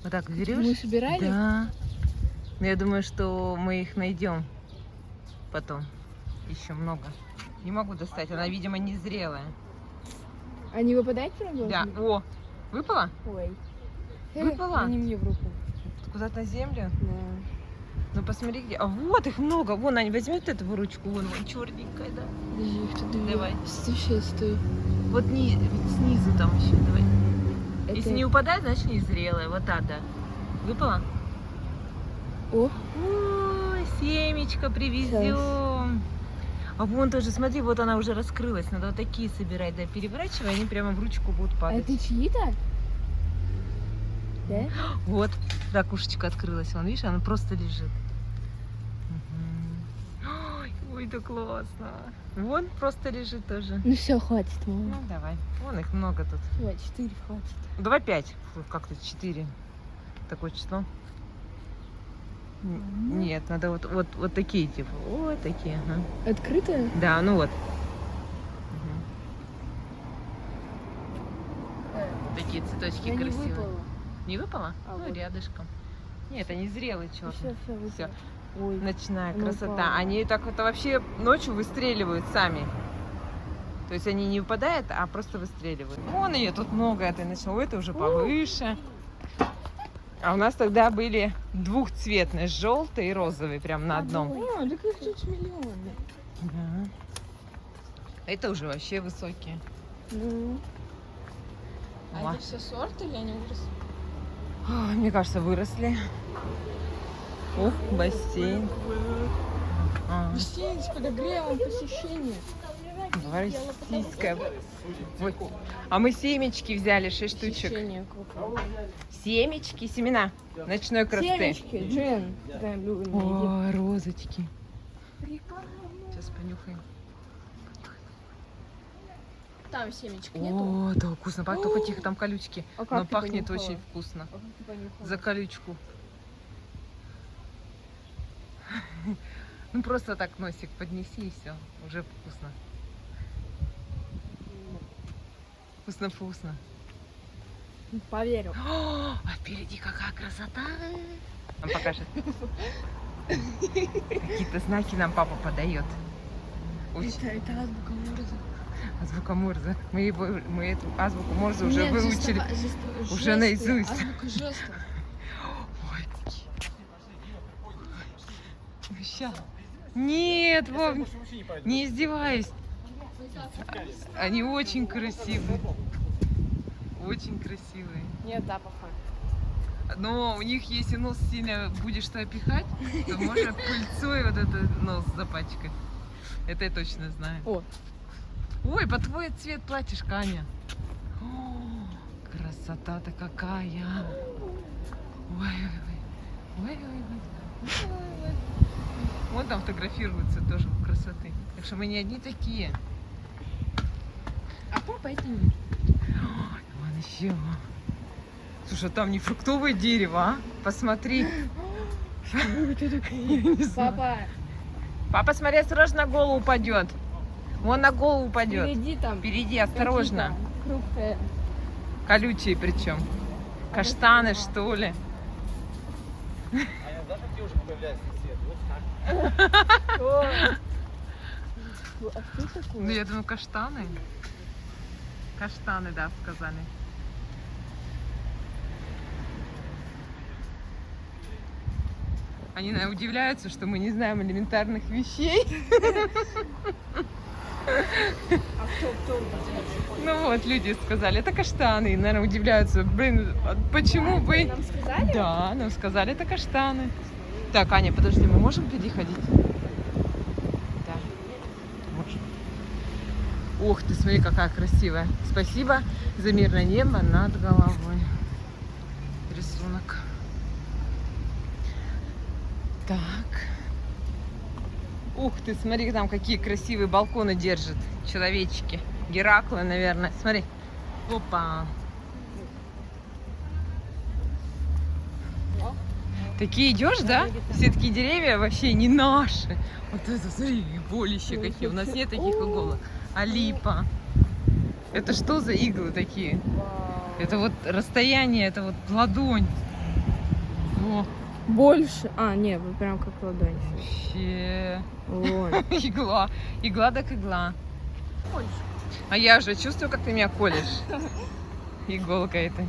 [SPEAKER 1] Вот так берешь.
[SPEAKER 4] Мы собирали?
[SPEAKER 1] Да. Но я думаю, что мы их найдем потом. Еще много. Не могу достать, она, видимо, не зрелая.
[SPEAKER 4] А не выпадает прям?
[SPEAKER 1] Да. О, выпала?
[SPEAKER 4] Ой.
[SPEAKER 1] Выпала?
[SPEAKER 4] Они мне в руку.
[SPEAKER 1] куда-то на землю?
[SPEAKER 4] Да.
[SPEAKER 1] Ну посмотри где. А вот их много. Вон, Ань, возьми вот эту ручку. Вон черненькая, да.
[SPEAKER 4] Подожди, их тут две.
[SPEAKER 1] Давай.
[SPEAKER 4] Стой, стой.
[SPEAKER 1] Вот снизу там еще. Давай.
[SPEAKER 4] Это...
[SPEAKER 1] Если не упадает, значит не зрелая. Вот та, да. Выпала?
[SPEAKER 4] О,
[SPEAKER 1] Ой, семечко привезем. А вон тоже, смотри, вот она уже раскрылась. Надо вот такие собирать, да, переворачивай, они прямо в ручку будут
[SPEAKER 4] а
[SPEAKER 1] падать.
[SPEAKER 4] это чьи-то? Да?
[SPEAKER 1] Вот, ракушечка открылась. Вон, видишь, она просто лежит. Мгм. Ой, да классно. Вон просто лежит тоже.
[SPEAKER 4] Ну все, хватит,
[SPEAKER 1] Ну,
[SPEAKER 4] мама.
[SPEAKER 1] давай. Вон их много тут.
[SPEAKER 4] Давай, 4 хватит.
[SPEAKER 1] Ну, давай 5. Как-то 4. Такое число. Нет, надо вот такие, типа. Вот такие, ага.
[SPEAKER 4] Открытая?
[SPEAKER 1] Да, ну вот. Такие цветочки
[SPEAKER 4] Я не
[SPEAKER 1] красивые.
[SPEAKER 4] выпала.
[SPEAKER 1] Не выпала?
[SPEAKER 4] А,
[SPEAKER 1] Ну,
[SPEAKER 4] вот.
[SPEAKER 1] рядышком. Нет, они зрелые черные.
[SPEAKER 4] Все, выпала.
[SPEAKER 1] Всё.
[SPEAKER 4] Ой,
[SPEAKER 1] Ночная
[SPEAKER 4] она
[SPEAKER 1] красота.
[SPEAKER 4] упала.
[SPEAKER 1] Они так это вообще ночью выстреливают сами. То есть они не выпадают, а просто выстреливают. Вон ее тут много этой ночной. Это уже повыше. А у нас тогда были двухцветные, желтый и розовый, прям на одном.
[SPEAKER 4] О, так их тут миллионы.
[SPEAKER 1] Да. Это уже вообще высокие.
[SPEAKER 4] Ну.
[SPEAKER 1] Ла.
[SPEAKER 4] А это все сорт или они выросли?
[SPEAKER 1] Ой, мне кажется, выросли. Ух, бассейн. А,
[SPEAKER 4] Бассейн с подогревом посещения.
[SPEAKER 1] российская. Ой. А мы семечки взяли, 6 штучек.
[SPEAKER 4] Посещение какое.
[SPEAKER 1] Семечки, семена ночной красоты.
[SPEAKER 4] Семечки, Джен. Такая любимая.
[SPEAKER 1] О, розочки. Сейчас понюхаем.
[SPEAKER 4] Там семечек нету.
[SPEAKER 1] О, да, вкусно. Только тихо, там колючки.
[SPEAKER 4] А как
[SPEAKER 1] Но
[SPEAKER 4] ты
[SPEAKER 1] пахнет
[SPEAKER 4] понюхала?
[SPEAKER 1] очень вкусно.
[SPEAKER 4] А как ты понюхала?
[SPEAKER 1] За колючку. Ну просто так носик поднеси и все. Уже вкусно. Вкусно-вкусно.
[SPEAKER 4] Поверю.
[SPEAKER 1] О, а впереди какая красота! Нам покажет. Какие-то знаки нам папа подает. Очень.
[SPEAKER 4] Это азбука Морзе.
[SPEAKER 1] Азбука Морзе. Мы эту азбуку Морзе уже
[SPEAKER 4] Нет,
[SPEAKER 1] выучили.
[SPEAKER 4] жесты,
[SPEAKER 1] Уже наизусть.
[SPEAKER 4] Азбука жестов.
[SPEAKER 1] Ой. Ща. Нет, Вов, не издеваюсь. Они очень красивые. Очень красивые.
[SPEAKER 4] Нет запаха.
[SPEAKER 1] Но у них, если нос сильно будешь туда пихать, то можно пыльцой вот этот нос запачкать. Это я точно знаю.
[SPEAKER 4] О.
[SPEAKER 1] Ой, по твой цвет платьишко, Аня. О, красота-то какая. Ой. Вон там фотографируются тоже в красоты. Так что мы не одни такие.
[SPEAKER 4] А папа это не.
[SPEAKER 1] Ой, вон еще. Слушай, там не фруктовое дерево, а? Посмотри. Я не знаю.
[SPEAKER 4] Папа,
[SPEAKER 1] Папа, смотри, осторожно, на голову упадет. Вон на голову упадет.
[SPEAKER 4] впереди там.
[SPEAKER 1] Впереди, осторожно.
[SPEAKER 4] какие-то Крупные.
[SPEAKER 1] Колючие причем. Каштаны, что ли.
[SPEAKER 2] А я даже где уже появляется цвет? Вот так.
[SPEAKER 4] А что такое?
[SPEAKER 1] Ну, я думаю, каштаны. Каштаны, да, сказали. Они, наверное, удивляются, что мы не знаем элементарных вещей.
[SPEAKER 4] А кто?
[SPEAKER 1] Ну вот, люди сказали, это каштаны. И, наверное, удивляются, блин, а почему вы...
[SPEAKER 4] Нам сказали?
[SPEAKER 1] Да, нам сказали, это каштаны. Так, Аня, подожди, мы можем переходить? Да. Можем. Ух ты, смотри, какая красивая. Спасибо за мирное небо над головой. Рисунок. Так. Ух ты, смотри, там какие красивые балконы держат человечки. Гераклы, наверное. Смотри. Опа. Такие идешь, да? Все такие деревья вообще не наши. Вот это, смотри, болище какие. У нас нет таких иголок. А липа. Это что за иглы такие? Это вот расстояние, это вот ладонь. Во.
[SPEAKER 4] Больше. А, нет, вы прям как ладонь.
[SPEAKER 1] Вообще.
[SPEAKER 4] Вон.
[SPEAKER 1] Игла. Игла так игла. А я уже чувствую, как ты меня колешь. Иголка этой.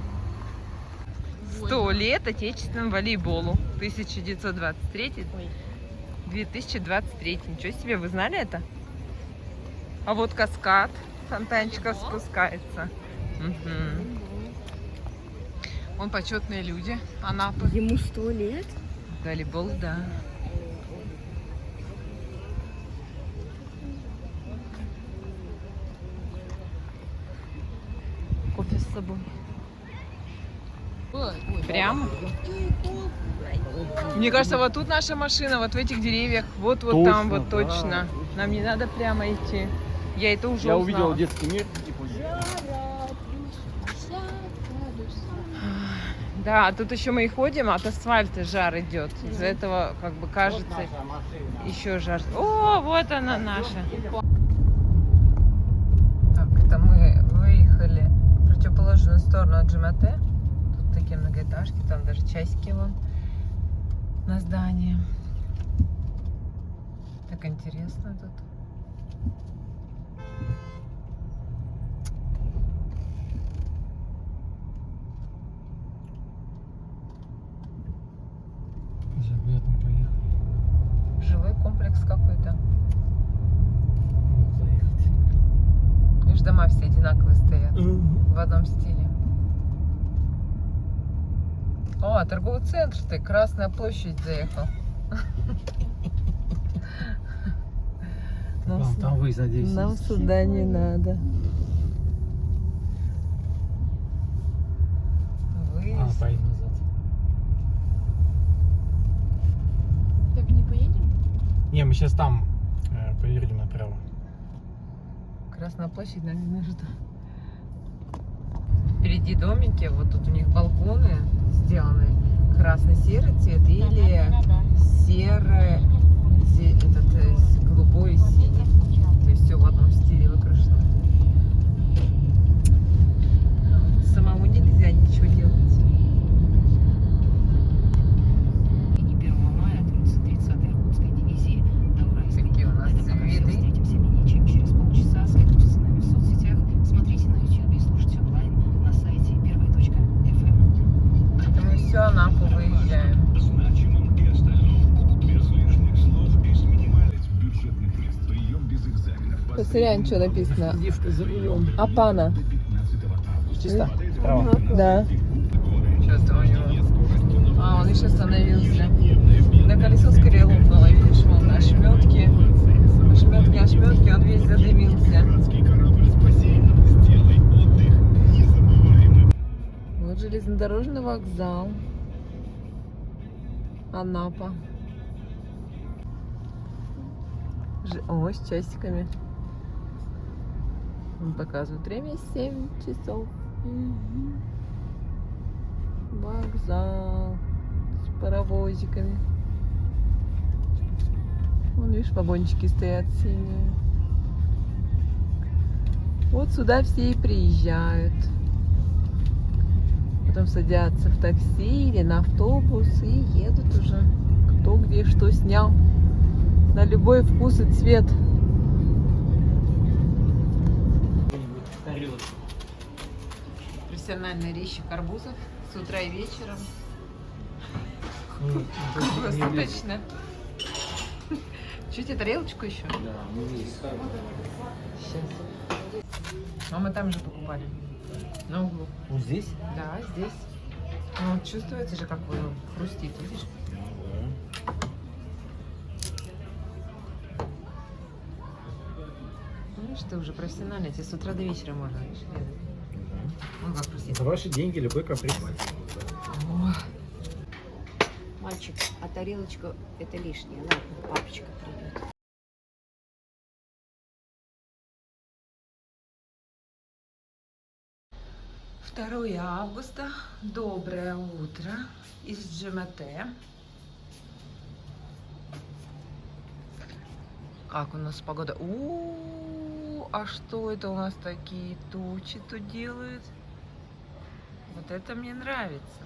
[SPEAKER 1] 100 лет отечественному волейболу. 1923-2023. Ничего себе, вы знали это? А вот каскад фонтанчиков спускается. Угу. Вон почетные люди. Анапы.
[SPEAKER 4] Ему 100 лет?
[SPEAKER 1] Волейбол, да. Кофе с собой. Прямо? Мне кажется, вот тут наша машина, вот в этих деревьях, вот
[SPEAKER 2] Точно,
[SPEAKER 1] там, вот
[SPEAKER 2] да.
[SPEAKER 1] точно. Нам не надо прямо идти. Я это уже
[SPEAKER 2] Я
[SPEAKER 1] узнала.
[SPEAKER 2] увидел детский мир и понял.
[SPEAKER 1] Да, тут еще мы и ходим, от асфальта жар идет. Из-за этого, как бы, кажется, еще жар. О, вот она наша. Так, это мы выехали в противоположную сторону от Джимате. Тут такие многоэтажки, там даже часики вон на здании. Так интересно тут.
[SPEAKER 2] Сейчас бы я там поехал.
[SPEAKER 1] Жилой комплекс какой-то.
[SPEAKER 2] Вот заехать.
[SPEAKER 1] Видишь, дома все одинаковые стоят. В одном стиле. О, торговый центр ты, Красная площадь заехал.
[SPEAKER 2] Там выезд, надеюсь,
[SPEAKER 1] Нам
[SPEAKER 2] есть.
[SPEAKER 1] сюда не надо. Выезд.
[SPEAKER 2] Поедем назад.
[SPEAKER 4] Так не поедем?
[SPEAKER 2] Не, мы сейчас там повернем направо.
[SPEAKER 1] Красная площадь нам не нужна. Впереди домики, вот тут у них балконы сделаны. Красно-серый цвет или серый, голубой и синий. То есть все в одном стиле выкрашено. Самому нельзя ничего делать.
[SPEAKER 7] Линии 1 мая 30-й Иркутской дивизии до Уральской.
[SPEAKER 1] Такие у нас
[SPEAKER 7] На этом пока всё.
[SPEAKER 1] виды.
[SPEAKER 7] Встретимся менее чем через полчаса. Следуйте за нами в соцсетях. Смотрите на YouTube и слушайте онлайн на сайте первой.fm.
[SPEAKER 1] Это мы все Анапу выезжаем.
[SPEAKER 8] Значимым и остальном. Без лишних слов и с минимальным бюджетных мест. Прием без экзаменов.
[SPEAKER 1] Посмотри, что написано.
[SPEAKER 2] Девка за рулем.
[SPEAKER 1] Апана.
[SPEAKER 8] До 15 августа.
[SPEAKER 2] Чисто? Право.
[SPEAKER 1] Да. Сейчас у него. А, он еще остановился. На колесо скорее лопнуло. Видишь, вон ошметки. Ошметки, он весь задымился.
[SPEAKER 8] Пиратский корабль спасения. Сделай отдых незабываемым.
[SPEAKER 1] Вот железнодорожный вокзал. Анапа. О, с часиками. Он показывает время 7 часов. Вокзал с паровозиками. Вон, видишь, вагончики стоят синие. Вот сюда все и приезжают. Потом садятся в такси или на автобус и едут уже. Кто где что снял. На любой вкус и цвет. Профессиональные резчик арбузов с утра и вечером. Круглосуточно. Чуть тарелочку еще?
[SPEAKER 2] Да, мы есть.
[SPEAKER 1] Сейчас. А мы там же покупали. На углу.
[SPEAKER 2] Вот здесь?
[SPEAKER 1] Да, здесь. Ну, чувствуется же, как хрустит, видишь? Видишь, ты уже профессиональный, тебе с утра до вечера можно, видишь? Он как хрустит.
[SPEAKER 2] За ваши деньги любой каприз.
[SPEAKER 7] Мальчик, а тарелочка это лишнее. Ладно, папочка придет.
[SPEAKER 1] 2 августа. Доброе утро из Джимате. Как у нас погода? А что это у нас такие тучи тут делают? Вот это мне нравится.